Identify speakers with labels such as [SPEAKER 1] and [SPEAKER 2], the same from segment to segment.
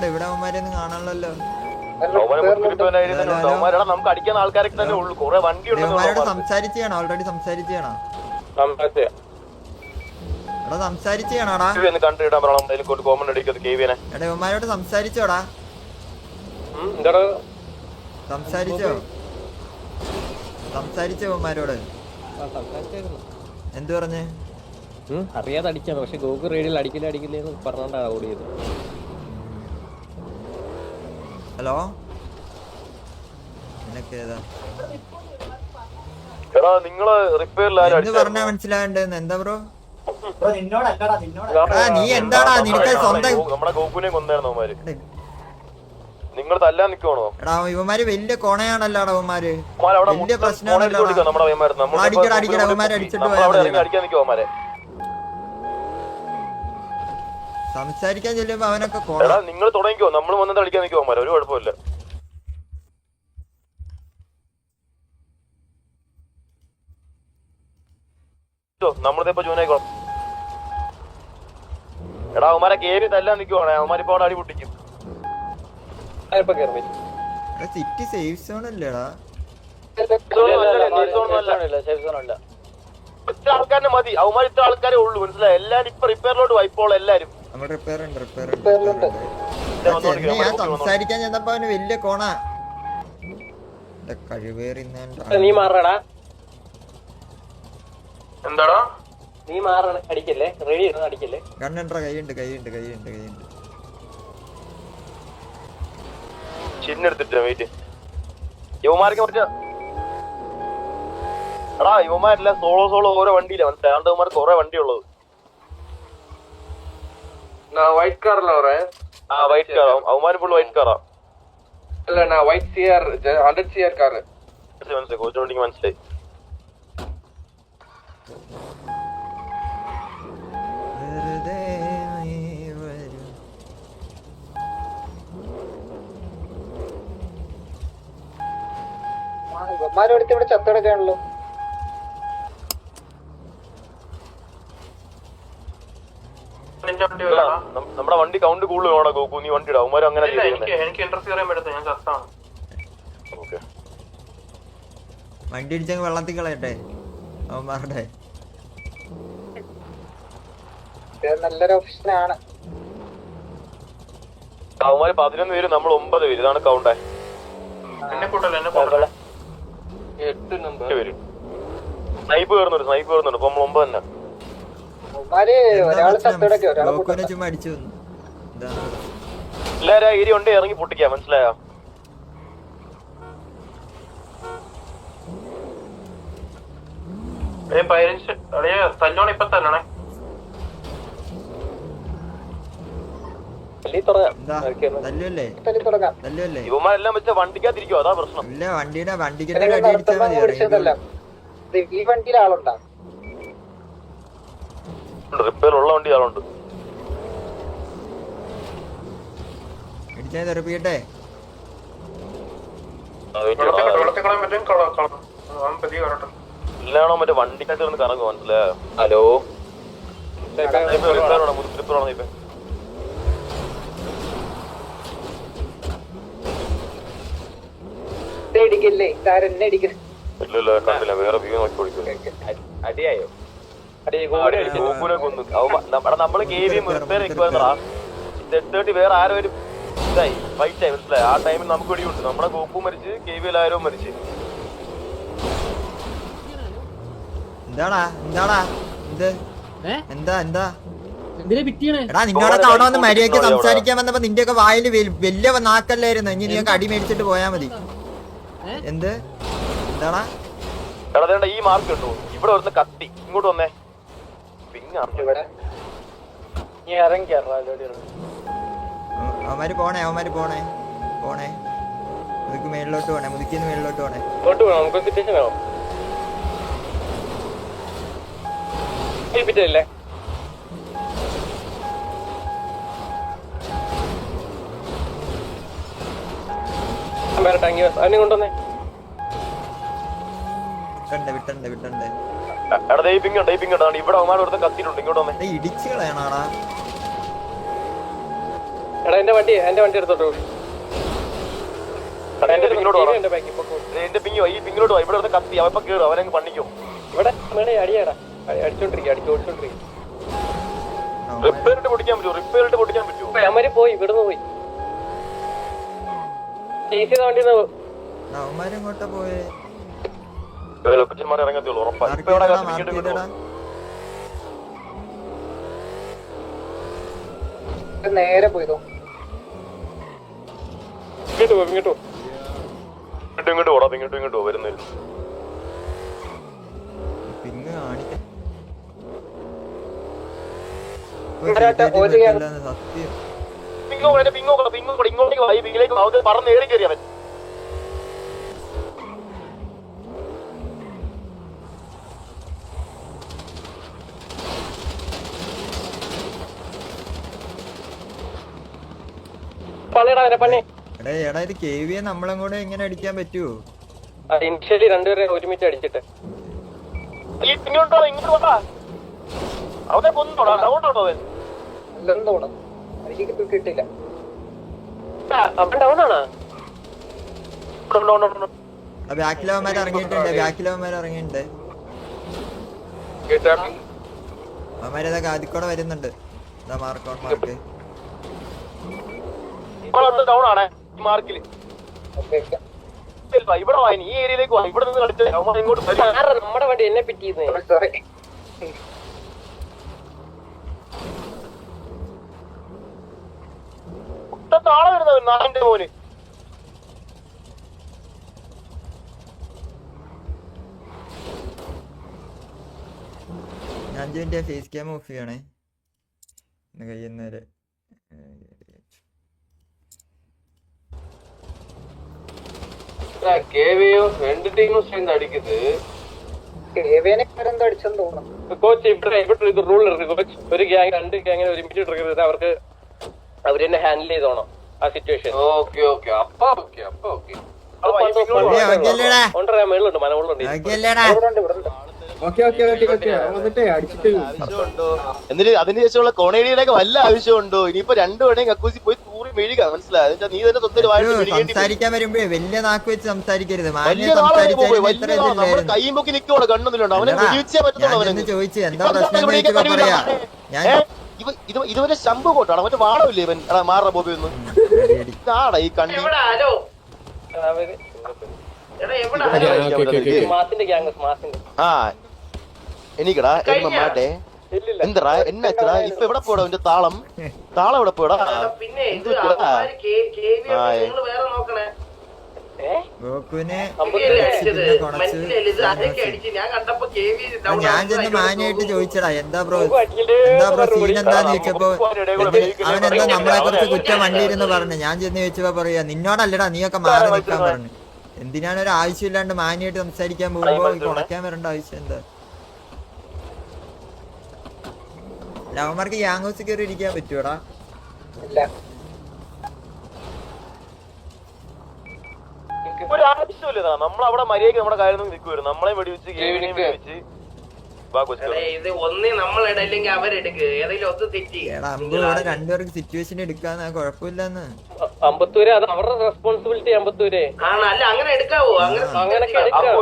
[SPEAKER 1] ഇവിടെ അവന്മാരെയൊന്നും കാണാനല്ലോ.
[SPEAKER 2] നമുക്ക് അടിക്കുന്ന ആൾക്കാരൊക്കെ തന്നെ ഉള്ളു. കുറെ വണ്ടി
[SPEAKER 1] സംസാരിച്ചാണോ? ഓൾറെഡി സംസാരിച്ചാണോ? എടാ സംസാരിച്ചാണോടാ?
[SPEAKER 2] കണ്ടിടാൻ
[SPEAKER 1] എടാ ഇവന്മാരോട് സംസാരിച്ചോടാ? സംസാരിച്ചോ ഇവന്മാരോട്? എന്ത് പറഞ്ഞേ?
[SPEAKER 3] അറിയാതെ അടിക്കാണ്. പക്ഷെ ഗോകു റേഡിയിൽ അടിക്കില്ലെന്ന് പറഞ്ഞോണ്ടാണ് ഓടിയത്.
[SPEAKER 1] ഹലോ നിനക്കേതാ
[SPEAKER 2] നിങ്ങള്
[SPEAKER 1] എന്ത് പറഞ്ഞാ മനസ്സിലാകണ്ടെന്ന്? എന്താ ബ്രോ? നീ എന്താടാ നിനക്ക് സ്വന്തം
[SPEAKER 2] നമ്മുടെ ഗോകുനെ കൊന്നായിരുന്നു അവന്മാര്. നിങ്ങൾ തല്ലാൻ നിക്കുവാണോ?
[SPEAKER 1] എടാ ഇവന്മാര് വലിയ കോണയാണല്ലോടാ. ഇവന്മാര് വലിയ പ്രശ്നമാണല്ലോ. അടിക്കട അടിക്കട ഇവന്മാരെ അടിച്ചിട്ട് പോയാ സംസാരിക്കാൻ ചെല്ലുമ്പോ അവനൊക്കെ കോണ.
[SPEAKER 2] നിങ്ങൾ തുടങ്ങിക്കോ. നമ്മൾ വന്നത് കളിക്കാൻ നിൽക്കുമോ അവന്മാര്? ഒരു കുഴപ്പമില്ല. നമ്മളിപ്പോ ജൂനായിക്കോ. എടാ അവന്മാരെ കേറി തല്ലാൻ നിക്കുവാണേ. അവന്മാരിപ്പോ അവിടെ അടി പൊട്ടിക്കും.
[SPEAKER 1] സിറ്റി സേഫ് സോൺ അല്ലേടാ?
[SPEAKER 2] ആൾക്കാരെ മതി. അവന്മാർ ഇത്ര ആൾക്കാരെ ഉള്ളൂ. മനസ്സിലായി? എല്ലാരും ഇപ്പൊ റിപ്പയറിലോട്ട് വൈപ്പോൾ എല്ലാരും.
[SPEAKER 1] ഞാൻ സംസാരിക്കാൻ ചെന്നപ്പോ അവന് വലിയ കോണ. കഴിവേറി
[SPEAKER 3] നീ മാറടാ.
[SPEAKER 2] എന്താടാ
[SPEAKER 3] നീ മാറണ അടിക്കല്ലേ? റെഡി അടിക്കല്ലേ?
[SPEAKER 1] കണ്ണണ്ട. കൈയുണ്ട് കൈയുണ്ട് കൈയുണ്ട് കൈയുണ്ട്.
[SPEAKER 2] ചിന്നെടുത്തിട്ട് വെയിറ്റ്. യുവമാർക്ക് മറ്റേ എടാ യുവമാരെല്ലാം സോളോ ഓരോ വണ്ടിയില്ല. മനസ്സിലായി? അതുകൊണ്ട് യുവമാർക്ക് കുറെ വണ്ടി ഉള്ളത്.
[SPEAKER 4] വൈറ്റ് കാറിലാ
[SPEAKER 2] വൈറ്റ് കാറാ. അവന്മാര് ഫുൾ വൈറ്റ് കാറാ.
[SPEAKER 4] അല്ല വൈറ്റ് CR 100 CR കാറ്.
[SPEAKER 2] മനസ്സിലായി? കോച്ചിനോണ്ടെങ്കിൽ മനസ്സിലായി.
[SPEAKER 4] ഇവന്മാരെടുത്ത് ഇവിടെ ചത്തടക്കാണല്ലോ.
[SPEAKER 2] നമ്മുടെ വണ്ടി കൗണ്ട് കൂടുതൽ വേണം ഗോകു. നീ വണ്ടി ഇടാം. അവന്മാരും അങ്ങനെ
[SPEAKER 1] വണ്ടി ഇടിച്ചങ്ങ് വെള്ളത്തിൽ കളയട്ടെ അവന്മാരുടെ.
[SPEAKER 4] നല്ലൊരു ഓപ്ഷനാണ്.
[SPEAKER 2] അവന്മാര് 11 പേര്, നമ്മൾ 9 പേര്. ഇതാണ് കൗണ്ടേ.
[SPEAKER 4] 8 നമ്പർ
[SPEAKER 2] പേര്. സ്നൈപ്പ് കയറുന്നുണ്ട്. അപ്പൊ നമ്മൾ 9 തന്നെ.
[SPEAKER 1] ചുമ്മാ അടിച്ചു.
[SPEAKER 2] എല്ലാരും ആ ഏരിയ ഉണ്ട്. ഇറങ്ങി പൊട്ടിക്കാം. മനസ്സിലായോ? തല്ലോണ ഇപ്പൊ തല്ലണേ. ഇവന്മാരെല്ലാം വെച്ച വണ്ടിക്കകത്തിരിക്കും. അതാ പ്രശ്നം.
[SPEAKER 1] ഇല്ല വണ്ടിക്ക്
[SPEAKER 4] ഈ വണ്ടിയിൽ ആളുണ്ടാ?
[SPEAKER 2] റിപ്പയർ ഉള്ള വണ്ടി ആളുണ്ട്.
[SPEAKER 1] ഇടിച്ചാൽ തെറപ്പിക്കട്ടെ.
[SPEAKER 2] ഇല്ലാണോ മറ്റേ വണ്ടിക്കകത്ത് കിടന്ന് കറങ്ങും. മനസ്സിലായോ? ഹലോ ഇപ്പൊ കണ്ടില്ല. വേറെ വ്യൂ നോക്കി കൊടുക്കും.
[SPEAKER 3] അടിയായോ?
[SPEAKER 2] ഗോകുനെ കൊന്നു. നമ്മള് കേവി റിപ്പയർ നിൽക്കുവാ. 8:30 വേറെ ആരോ ഒരു ഇതായി ഫൈറ്റായി. മനസ്സിലായി? ആ ടൈമിൽ നമുക്ക് വെടിയുണ്ട്. നമ്മുടെ ഗോപു മരിച്ച്, കേവിയിൽ ആരോ മരിച്ച്.
[SPEAKER 1] എന്താടാ എടാ നിന്നോടൊക്കെ അവിടെ വന്ന് മര്യാദയ്ക്ക് സംസാരിക്കാൻ വന്നപ്പോ നിന്റെയൊക്കെ വായില് വലിയ നാക്കല്ലായിരുന്നു. ഇനി നീയൊക്കെ അടി മേടിച്ചിട്ട് പോയാ മതി. എന്ത് എന്താടാ?
[SPEAKER 2] എടാ ഈ മാർക്ക് കിട്ടു. ഇവിടെ വരുന്ന കത്തി ഇങ്ങോട്ട് വന്നേ.
[SPEAKER 1] അവന്മാര് പോണേ മുതുക്ക് മേളിലോട്ട് പോണേ. മുതുക്കിന്ന് മേളിലോട്ട് പോണേ.
[SPEAKER 3] ല്ലേ അവനെ കൊണ്ടുവന്നേ.
[SPEAKER 1] വിട്ടണ്ടേ
[SPEAKER 2] ഇവിടെ അവന്മാർ ഒരുത്ത കത്തിയിട്ടുണ്ട്. ഇങ്ങോട്ട് വന്നേ.
[SPEAKER 1] ഇടിച്ചു കളയണാടാ.
[SPEAKER 3] എടാ എന്റെ വണ്ടി എടുത്തോട്ടോ.
[SPEAKER 2] എന്റെ പിങ്ങോ ഈ പിങ്ങിലോട്ട് ഇവിടെ നിന്ന് കത്തി അവ കേറും അവനങ്ങ് പണിക്കും.
[SPEAKER 3] ഇവിടെ മേടെ അടിയാടാ ഓടിച്ചോണ്ടിരിക്കും.
[SPEAKER 2] റിപ്പയർ ഇട്ട് പൊട്ടിക്കാൻ പറ്റുമോ?
[SPEAKER 3] അവന്മാര് പോയി ഇവിടുന്ന് പോയി ചേസ് ചെയ്ത വണ്ടി
[SPEAKER 1] അവന്മാരെങ്ങോട്ടാ പോയെ?
[SPEAKER 2] ലൊക്കേഷന്മാർ ഇറങ്ങത്തുള്ളൂ ഉറപ്പാണ്.
[SPEAKER 4] നേരെ പോയതോ
[SPEAKER 2] ഇങ്ങോട്ട് ഓടാ ഇങ്ങോട്ട് വരുന്നില്ല.
[SPEAKER 1] പിങ് കാണിക്കാൻ സത്യം.
[SPEAKER 2] ഇങ്ങോട്ടേക്ക് വായി പിങ്ങിലേക്ക് പറന്ന് ഏറി കയറി അവൻ.
[SPEAKER 1] എടാ ഇത് KVA നമ്മളെ കൂടെ എങ്ങനെ അടിക്കാൻ പറ്റുമോ?
[SPEAKER 3] ഇനിഷ്യലി രണ്ടുപേരെ ഒരുമിച്ച് അടിച്ചിട്ട്
[SPEAKER 2] ഇങ്ങോട്ടോ അവനെ കൊന്നോടാ ഡൗണ്ടോട്ടോ അവൻ
[SPEAKER 4] കിട്ടില്ല.
[SPEAKER 3] അവൻ ഡൗൺ ആണോ?
[SPEAKER 1] ബാക്കിലവന്മാർ ഇറങ്ങിയിട്ടുണ്ട്. അവന്മാരേതൊക്കെ ആദ്യക്കൂടെ വരുന്നുണ്ട്. മാർക്ക്
[SPEAKER 2] ഡൗൺ ആണ് ഈ മാർക്കില്. ഇവിടെ വായന ഈ ഏരിയയിലേക്ക് വാ. ഇവിടെ നിന്ന് കളിച്ച ഇങ്ങോട്ട്
[SPEAKER 3] നമ്മുടെ വണ്ടി എന്നെ പിറ്റിന്ന്
[SPEAKER 2] താളെ വരുന്നത് നാടിന്റെ മോന്.
[SPEAKER 1] ഞാൻ 5 മിനിറ്റ് ഫേസ് ക്യാം ഓഫ് ചെയ്യണേ കഴിയുന്നവരെ.
[SPEAKER 4] രണ്ട് ടീമും சேர்ந்து അടിക്കുന്നത് അടിച്ചെന്ന് തോന്നുന്നു.
[SPEAKER 3] കോച്ച് ഇവിടെ ഇത് റൂൾ ഇருக்கு കോച്ച്. ഒരു ഗ്യാങ് രണ്ട് ഗ്യാങ്ങിനെ ഒരുമിച്ച് ട്രിഗർ അവർക്ക് അവര് തന്നെ ഹാൻഡിൽ ചെയ്തോണം ആ സിറ്റുവേഷൻ.
[SPEAKER 4] ഓക്കെ അപ്പൊ ഓക്കെ
[SPEAKER 3] മേളുണ്ട് മനമുള്ളുണ്ട്.
[SPEAKER 2] എന്നിട്ട് അതിനുശേഷമുള്ള കൊണേഡിയുടെ വല്ല ആവശ്യമുണ്ടോ? ഇനിയിപ്പോ രണ്ടുപേടെയും കക്കൂസി പോയി തൂറി മെഴുക. മനസ്സിലായത്? നീ തന്നെ
[SPEAKER 1] സംസാരിക്കാൻ വരുമ്പോഴേ വലിയ നാക്ക് വെച്ച് സംസാരിക്കരുത്.
[SPEAKER 2] കൈയും പൊക്കി നിൽക്കുവാണ് കണ്ണൊന്നുമില്ല. അവനെ വെടിവെച്ചേ പറ്റുള്ളൂ. അവനെ
[SPEAKER 1] ചോദിച്ചു എന്താ പ്രശ്നം പറയാ.
[SPEAKER 2] ഇതുവരെ ശംഭു കോട്ടാണ് മറ്റേ വാടവില്ലേ ഇവൻ മാറ ബോബി ഒന്ന് ആടാ ഈ കണ്ണി. ആ എനിക്കടാ മാട്ടെ എന്തടാ എന്നാച്ചടാ ഇപ്പൊ എവിടെ പോടാ അവന്റെ താളം എവിടെ പോടാ?
[SPEAKER 1] ഞാൻ ചെന്ന് മാന്യായിട്ട് ചോദിച്ചടാ എന്താ ബ്രോ സീൻ എന്താന്ന് ചോദിച്ചപ്പോ അവനെന്താ നമ്മളെ കുറിച്ച് കുറ്റം വണ്ടിയിരുന്ന് പറഞ്ഞു. ഞാൻ ചെന്ന് ചോദിച്ചപ്പോ പറയാ നിന്നോടല്ലടാ നീയൊക്കെ മാറി നിൽക്കാൻ പറഞ്ഞു. എന്തിനാണ് ഒരു ആവശ്യമില്ലാണ്ട് മാന്യായിട്ട് സംസാരിക്കാൻ പോകുമ്പോ കുണയ്ക്കാൻ വരേണ്ട ആവശ്യം എന്താ? അവന്മാർക്ക് ഗ്യാങ് ഹൗസിൽ കയറി ഇരിക്കാൻ പറ്റൂടാ?
[SPEAKER 2] ഒരു ആവശ്യമില്ല. നമ്മളവിടെ മര്യാദക്ക് നമ്മുടെ കാര്യം നിൽക്കുവായിരുന്നു. നമ്മളെ വെടിവെച്ച് വെടിവെച്ച്
[SPEAKER 1] രണ്ടുപേർക്ക് സിറ്റുവേഷൻ എടുക്കാന്ന് കുഴപ്പമില്ലെന്ന്.
[SPEAKER 3] അമ്പത്തൂര് അത് അവരുടെ റെസ്പോൺസിബിലിറ്റി. അമ്പത്തൂര്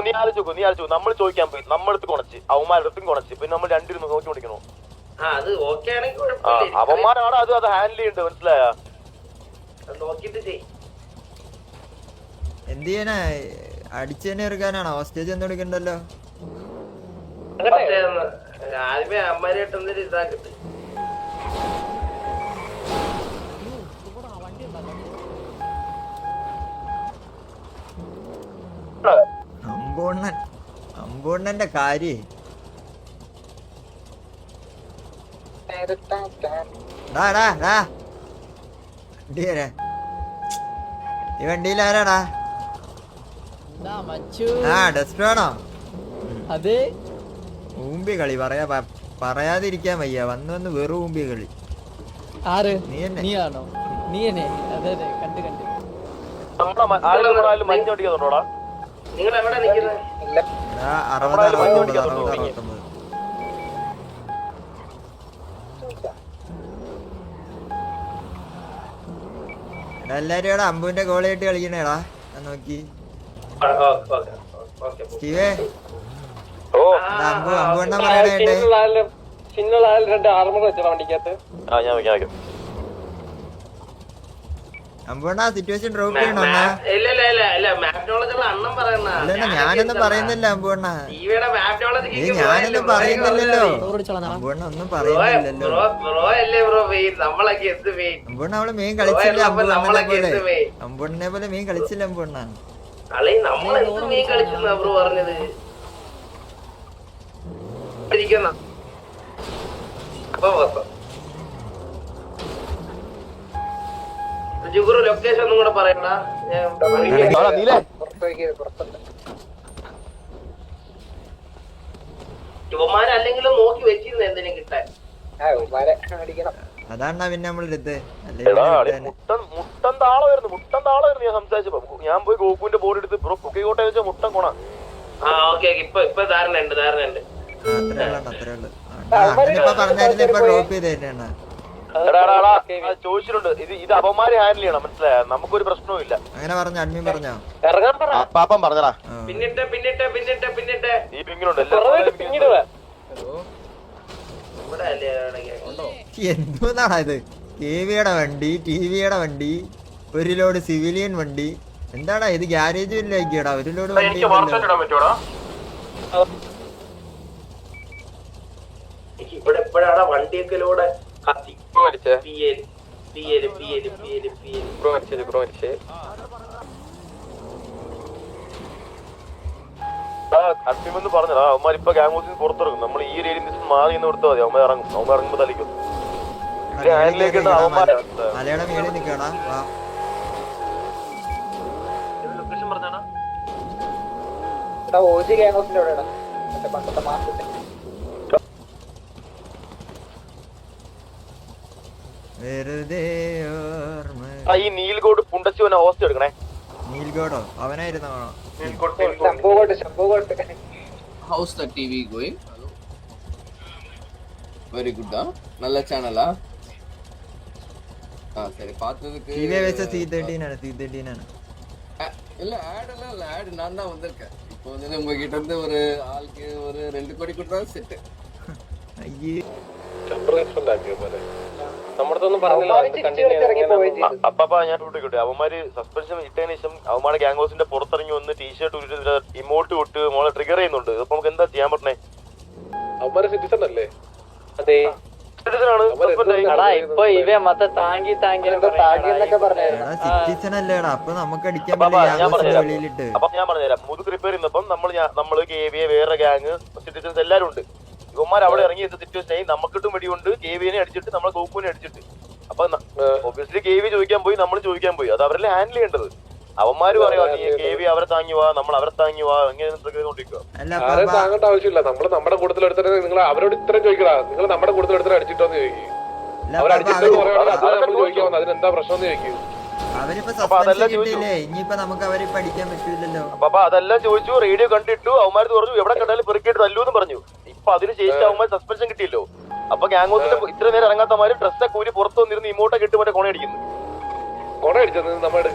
[SPEAKER 2] നീ ആലോചിച്ചു നമ്മൾ ചോദിക്കാൻ പോയി നമ്മളടുത്ത് കുണച്ച് അവന്മാരടുത്തും കുണച്ച് പിന്നെ നമ്മൾ രണ്ടിനും നോക്കി കൊടുക്കണോ? അവന്മാരാണ് അത് ഹാൻഡിൽ ചെയ്യണ്ടത്. മനസ്സിലായ?
[SPEAKER 1] എന്ത് ചെയ്യാനാ അടിച്ചു തന്നെ എടുക്കാനാണോ? ഹോസ്റ്റേജ് ഒന്നും എടുക്കണ്ടല്ലോ.
[SPEAKER 5] ആദ്യമേ അമ്മമാരായിട്ടൊന്നൊരു ഇതാക്കിട്ട്
[SPEAKER 1] അമ്പോണ്ണന്റെ കാര്യേ ഈ വണ്ടിയിൽ ആരാടാ? ഡെസ്റ്റാണോ?
[SPEAKER 6] അതെ
[SPEAKER 1] ഊമ്പി കളി പറയാതിരിക്കാൻ വയ്യ. വന്ന് വെറും ഊമ്പി കളി.
[SPEAKER 6] ആര്?
[SPEAKER 1] നീയാണോ?
[SPEAKER 6] നീ തന്നെ. അതെ കണ്ട്
[SPEAKER 5] നിങ്ങൾ എവിടെ നിൽക്കുന്നത്?
[SPEAKER 1] 60-69. എല്ലാരും ഇവിടെ അമ്പുവിന്റെ ഗോളിയായിട്ട് കളിക്കണേടാ നോക്കി സ്റ്റീവേ
[SPEAKER 2] ഓ
[SPEAKER 1] അമ്പുവണ്ണ പറയണേട്ടെ
[SPEAKER 3] ചിന്നുള്ള രണ്ട് ആർമർ വെച്ചോ വണ്ടിക്കകത്ത്.
[SPEAKER 2] ആ ഞാൻ വെക്കാം
[SPEAKER 1] അമ്പുവണ്ണ സിറ്റുവേഷൻ ഡ്രോപ്പ് ചെയ്യണോ അണ്ണാ?
[SPEAKER 5] ഇല്ല മാപ്റ്റോളജിയുള്ള അണ്ണം പറയണ
[SPEAKER 1] അല്ലണ്ണ ഞാനൊന്നും പറയുന്നില്ല അമ്പുവണ്ണ.
[SPEAKER 5] ടിവിയുടെ മാപ്റ്റോളജി
[SPEAKER 1] ഞാനൊന്നും പറയുന്നില്ലല്ലോ
[SPEAKER 6] ഓടിച്ചോളാം
[SPEAKER 1] അമ്പുവണ്ണ ഒന്നും പറയുന്നില്ലല്ലോ.
[SPEAKER 5] ബ്രോ അല്ലേ ബ്രോ മെയിൻ നമ്മളൊക്കെ എന്ത് മെയിൻ
[SPEAKER 1] അമ്പുവണ്ണ അവള് മീൻ കളിച്ചില്ല അമ്പുവണ്ണനെ
[SPEAKER 5] നമ്മളൊക്കെ
[SPEAKER 1] പോലെ
[SPEAKER 5] എന്ത് മെയിൻ
[SPEAKER 1] അമ്പുവണ്ണനെ പോലെ മീൻ കളിച്ചില്ല അമ്പുവണ്ണ.
[SPEAKER 5] അളി നമ്മൾ എന്ത് മെയിൻ കളിക്കുന്ന ബ്രോ പറഞ്ഞത് ജുഗുറു ലൊക്കേഷൻ ഒന്നും കൂടെ പറയണ്ട. ചുവമാരല്ലെങ്കിലും നോക്കി വെച്ചിരുന്നു എന്തിനും കിട്ടാൻ.
[SPEAKER 1] അതാണ് പിന്നെ നമ്മളെടുത്ത്
[SPEAKER 2] മുട്ടൻ താളമായിരുന്നു ഞാൻ സംസാരിച്ചപ്പോ. ഞാൻ പോയി ഗോകുവിന്റെ ബോർഡ് എടുത്ത് ബ്രോ കുക്കിക്കോട്ടെ വെച്ചാൽ മുട്ടൻ കൊണ.
[SPEAKER 5] ആ ഓക്കെ ഇപ്പൊ ധാരണ ഉണ്ട്.
[SPEAKER 1] അത്രേ ഉള്ളു അങ്ങനിപ്പോ പറഞ്ഞായിരുന്നു ഇപ്പൊ ഡ്രോപ്പ് ചെയ്ത് തന്നെയാണ്.
[SPEAKER 2] ചോദിച്ചിട്ടുണ്ട് ഇത് അവന്മാരെ ഹാൻഡിൽ ചെയ്യണം മനസ്സിലായോ? നമുക്കൊരു പ്രശ്നവും ഇല്ല.
[SPEAKER 1] അങ്ങനെ പറഞ്ഞു അഡ്മിൻ പറഞ്ഞോ?
[SPEAKER 2] പാപ്പം പറഞ്ഞടാ.
[SPEAKER 5] പിന്നിട്ട്
[SPEAKER 2] ഈ പിങ്ങിലുണ്ട്
[SPEAKER 1] എന്തോന്നാടാ ഇത്? കെവിയുടെ വണ്ടി, ടിവിയുടെ വണ്ടി, ഒരു ലോഡ് സിവിലിയൻ വണ്ടി. എന്താടാ ഇത്? ഗ്യാരേജും ഇല്ലേടാ, ഒരു ലോഡ് വണ്ടി.
[SPEAKER 5] ഇവിടെ എപ്പോഴാണ് വണ്ടിയൊക്കെലൂടെ കത്തി
[SPEAKER 2] അഡ്മിമെന്ന് പറഞ്ഞടാ. അവന്മാരിപ്പോ ഗ്യാങ് ഹൗസിൽ പുറത്തിറങ്ങും. നമ്മൾ ഈ ഒരു ഏരിയയിൽ നിന്ന് മാറി എന്ന് കൊടുത്താൽ മതി. അവന്മാർ ഇറങ്ങുമ്പോ തലിക്കും.
[SPEAKER 1] മലയുടെ മേളിൽ നിക്കടാ.
[SPEAKER 2] ലൊക്കേഷൻ പറഞ്ഞാടാ.
[SPEAKER 1] വെറുതെ
[SPEAKER 2] ഈ നീൽഗോഡ് പുണ്ടച്ചുവനെ ഹോസ്റ്റ് എടുക്കണേ.
[SPEAKER 1] നീൽഗോഡോ? അവനായിരുന്നോ?
[SPEAKER 7] How's the TV going? Hello. Very good, huh? நல்ல சேனலா? சரி பார்த்ததுக்கு
[SPEAKER 1] டிவி வெச்ச C13 ആണ്. C13 ആണ്.
[SPEAKER 7] இல்ல ஆட் நான் தான் வந்திருக்கேன். இப்போ வந்து உங்ககிட்ட இருந்து ஒரு ஆளுக்கு ஒரு 2 கோடி கொடுத்தா செட்.
[SPEAKER 1] അയ്യേ
[SPEAKER 2] അപ്പാ ഞാൻ കൂട്ടിക്കോട്ടെ. അവന്മാര് സസ്പെൻഷൻ ഇട്ടതിന് ശേഷം അവന്മാരുടെ ഗ്യാങ് ഹൗസിന്റെ പുറത്തിറങ്ങി വന്ന് ടീഷർട്ട് ഇമോട്ട് വിട്ട് മോളെ ട്രിഗർ ചെയ്യുന്നുണ്ട്. അപ്പൊ നമുക്ക് എന്താ ചെയ്യാൻ പറ്റണേ?
[SPEAKER 3] അവന്മാര് സിറ്റിസൺ അല്ലേ? അതെ.
[SPEAKER 1] സിറ്റിസൺ അല്ലേടാ. അപ്പൊ നമുക്ക് അടിക്കാൻ വെളിയിലിട്ട്.
[SPEAKER 2] അപ്പൊ ഞാൻ പറഞ്ഞുതരാം. മുതുക് റിപ്പയർ ചെയ്യുന്നപ്പം നമ്മള് KVA വേറെ ഗ്യാങ് സിറ്റിസൺസ് എല്ലാരും ഉണ്ട്. ഇവന്മാർ അവിടെ ഇറങ്ങി സിറ്റുവേഷനായി നമുക്കിട്ടും വെടിയുണ്ട്. KVനെ അടിച്ചിട്ട് നമ്മളെ ഗോകുവിനെ അടിച്ചിട്ട്. അപ്പൊ ഒബ്വിയസ്ലി KV ചോദിക്കാൻ പോയി, നമ്മൾ ചോദിക്കാൻ പോയി. അത് അവരല്ലേ ഹാൻഡിൽ ചെയ്യേണ്ടത്. അവന്മാര് പറയാ നീ KV അവരെ താങ്ങി വാ, നമ്മൾ അവരെ താങ്ങി വാ, എങ്ങനെ
[SPEAKER 3] ആരും താങ്ങേണ്ട ആവശ്യമില്ല. നമ്മള് നമ്മുടെ കൂടുതൽ എടുത്തിട്ട് നിങ്ങൾ അവരോട് ഇത്രയും ചോദിക്കടാ. നിങ്ങൾ നമ്മുടെ കൂടുതൽ എടുത്തിട്ട് അടിച്ചിട്ടോന്ന് ചോദിക്കും. അവരടിച്ചിട്ട് ചോദിക്കാവുന്ന അതിനെന്താ പ്രശ്നം ചോദിക്കും.
[SPEAKER 1] അവരിപ്പോ സസ്പെൻഷൻ കിട്ടിയില്ലേ, ഇനിയിപ്പോ നമുക്ക് അവരെ പഠിക്കാൻ പറ്റൂലല്ലോ.
[SPEAKER 2] അപ്പൊ അതെല്ലാം ചോദിച്ചു. റേഡിയോ കണ്ടിട്ടു. അവന്മാര് പറഞ്ഞു എവിടെ കണ്ടാലും പെറുക്കിയിട്ട് തല്ലൂന്ന് പറഞ്ഞു. ഇപ്പൊ അതിനുശേഷം അവന്മാർ സസ്പെൻഷൻ കിട്ടിയല്ലോ. അപ്പൊ ഗ്യാങ് ഹൗസിന്റെ ഇത്ര നേരം ഇറങ്ങാത്തമാര് ഡ്രസ്സൊക്കെ കൂരി പുറത്തു വന്നിരുന്ന് ഇമോട്ടൊക്കെ ഇട്ട് മറ്റേ കൊണയടിക്കുന്നു.
[SPEAKER 3] കൊണയടിച്ചത് നമ്മുടെ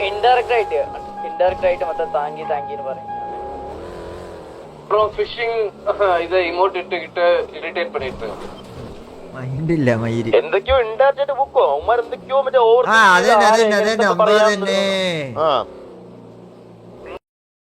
[SPEAKER 6] ഇൻഡയറക്റ്റ് ആയിട്ട് മൊത്തം താങ്കി പറയും.
[SPEAKER 3] ഫിഷിംഗ് ഇത് ഇമോട്ട് ഇട്ട് ഇറിറ്റേറ്റ് പണിയിട്ട്
[SPEAKER 1] മൈൻഡില്ല മയില്.
[SPEAKER 2] എന്തൊക്കെയോ ഇൻഡയറക്റ്റ് ബുക്കോ അവന്മാർ എന്തൊക്കെയോ മറ്റേ ഓവർ
[SPEAKER 1] അതന്നെ